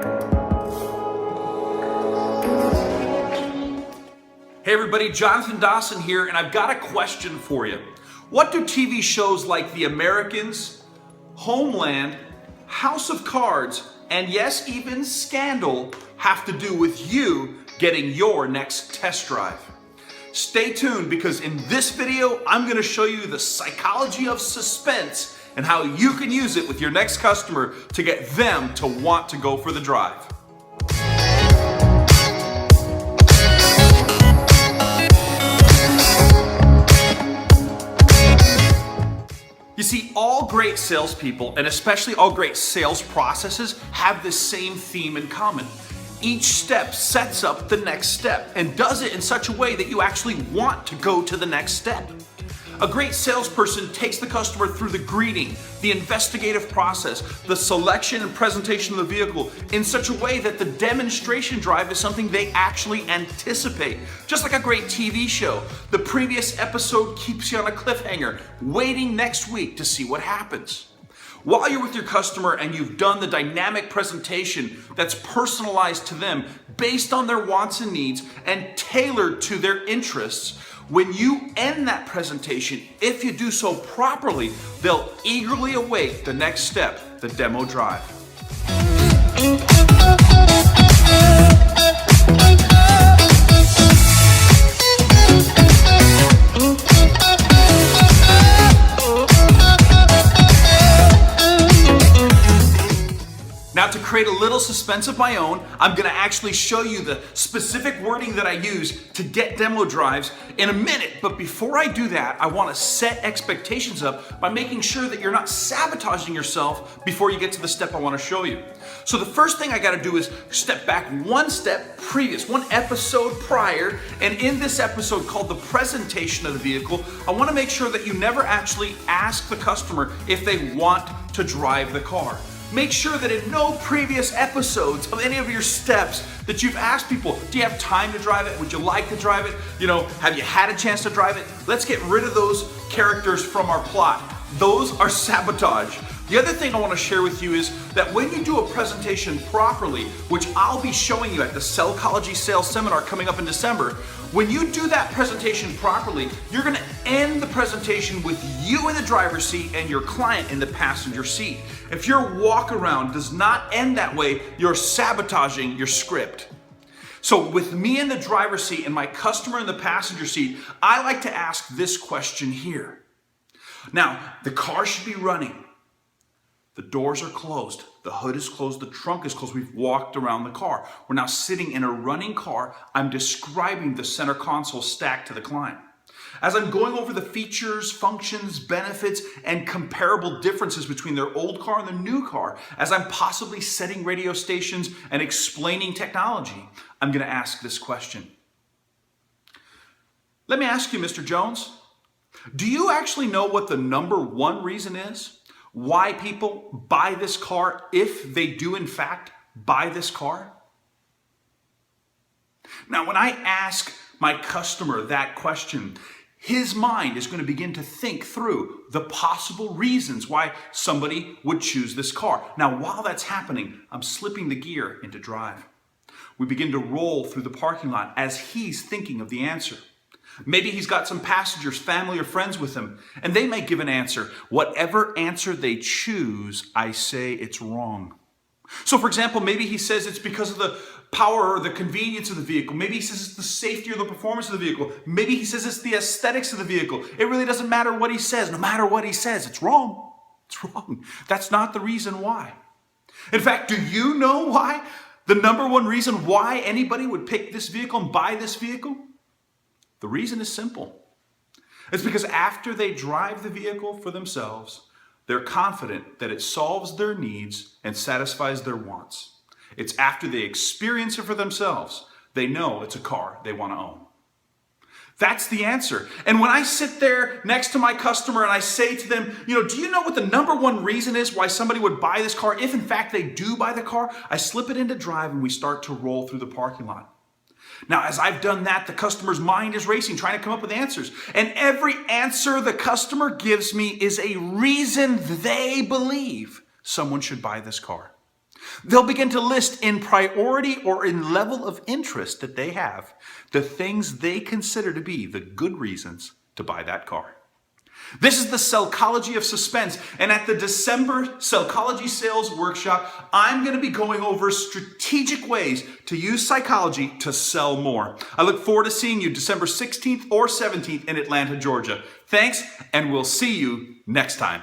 Hey everybody, Jonathan Dawson here, and I've got a question for you. What do TV shows like The Americans, Homeland, House of Cards, and yes, even Scandal have to do with you getting your next test drive? Stay tuned, because in this video, I'm going to show you the psychology of suspense and how you can use it with your next customer to get them to want to go for the drive. You see, all great salespeople, and especially all great sales processes, have this same theme in common. Each step sets up the next step and does it in such a way that you actually want to go to the next step. A great salesperson takes the customer through the greeting, the investigative process, the selection and presentation of the vehicle in such a way that the demonstration drive is something they actually anticipate. Just like a great TV show, the previous episode keeps you on a cliffhanger, waiting next week to see what happens. While you're with your customer and you've done the dynamic presentation that's personalized to them based on their wants and needs and tailored to their interests, when you end that presentation, if you do so properly, they'll eagerly await the next step, the demo drive. Now, to create a little suspense of my own, I'm going to actually show you the specific wording that I use to get demo drives in a minute. But before I do that, I want to set expectations up by making sure that you're not sabotaging yourself before you get to the step I want to show you. So the first thing I got to do is step back one step previous, one episode prior. And in this episode called the presentation of the vehicle, I want to make sure that you never actually ask the customer if they want to drive the car. Make sure that in no previous episodes of any of your steps that you've asked people, do you have time to drive it? Would you like to drive it? Have you had a chance to drive it? Let's get rid of those characters from our plot. Those are sabotage. The other thing I want to share with you is that when you do a presentation properly, which I'll be showing you at the Sellchology sales seminar coming up in December, when you do that presentation properly, you're going to end the presentation with you in the driver's seat and your client in the passenger seat. If your walk around does not end that way, you're sabotaging your script. So with me in the driver's seat and my customer in the passenger seat, I like to ask this question here. Now, the car should be running. The doors are closed, the hood is closed, the trunk is closed, we've walked around the car. We're now sitting in a running car. I'm describing the center console stack to the client. As I'm going over the features, functions, benefits, and comparable differences between their old car and their new car, as I'm possibly setting radio stations and explaining technology, I'm going to ask this question. Let me ask you, Mr. Jones, do you actually know what the number one reason is why people buy this car if they do in fact buy this car? Now, when I ask my customer that question, his mind is going to begin to think through the possible reasons why somebody would choose this car. Now, while that's happening, I'm slipping the gear into drive. We begin to roll through the parking lot as he's thinking of the answer. Maybe he's got some passengers, family or friends with him, and they may give an answer. Whatever answer they choose, I say it's wrong. So for example, maybe he says it's because of the power or the convenience of the vehicle. Maybe he says it's the safety or the performance of the vehicle. Maybe he says it's the aesthetics of the vehicle. It really doesn't matter what he says. No matter what he says, it's wrong. It's wrong. That's not the reason why. In fact, do you know why? The number one reason why anybody would pick this vehicle and buy this vehicle? The reason is simple. It's because after they drive the vehicle for themselves, they're confident that it solves their needs and satisfies their wants. It's after they experience it for themselves, they know it's a car they want to own. That's the answer. And when I sit there next to my customer and I say to them, do you know what the number one reason is why somebody would buy this car? If in fact they do buy the car, I slip it into drive and we start to roll through the parking lot. Now, as I've done that, the customer's mind is racing, trying to come up with answers. And every answer the customer gives me is a reason they believe someone should buy this car. They'll begin to list in priority or in level of interest that they have the things they consider to be the good reasons to buy that car. This is the Sellchology of suspense, and at the December Sellchology Sales Workshop, I'm going to be going over strategic ways to use psychology to sell more. I look forward to seeing you December 16th or 17th in Atlanta, Georgia. Thanks, and we'll see you next time.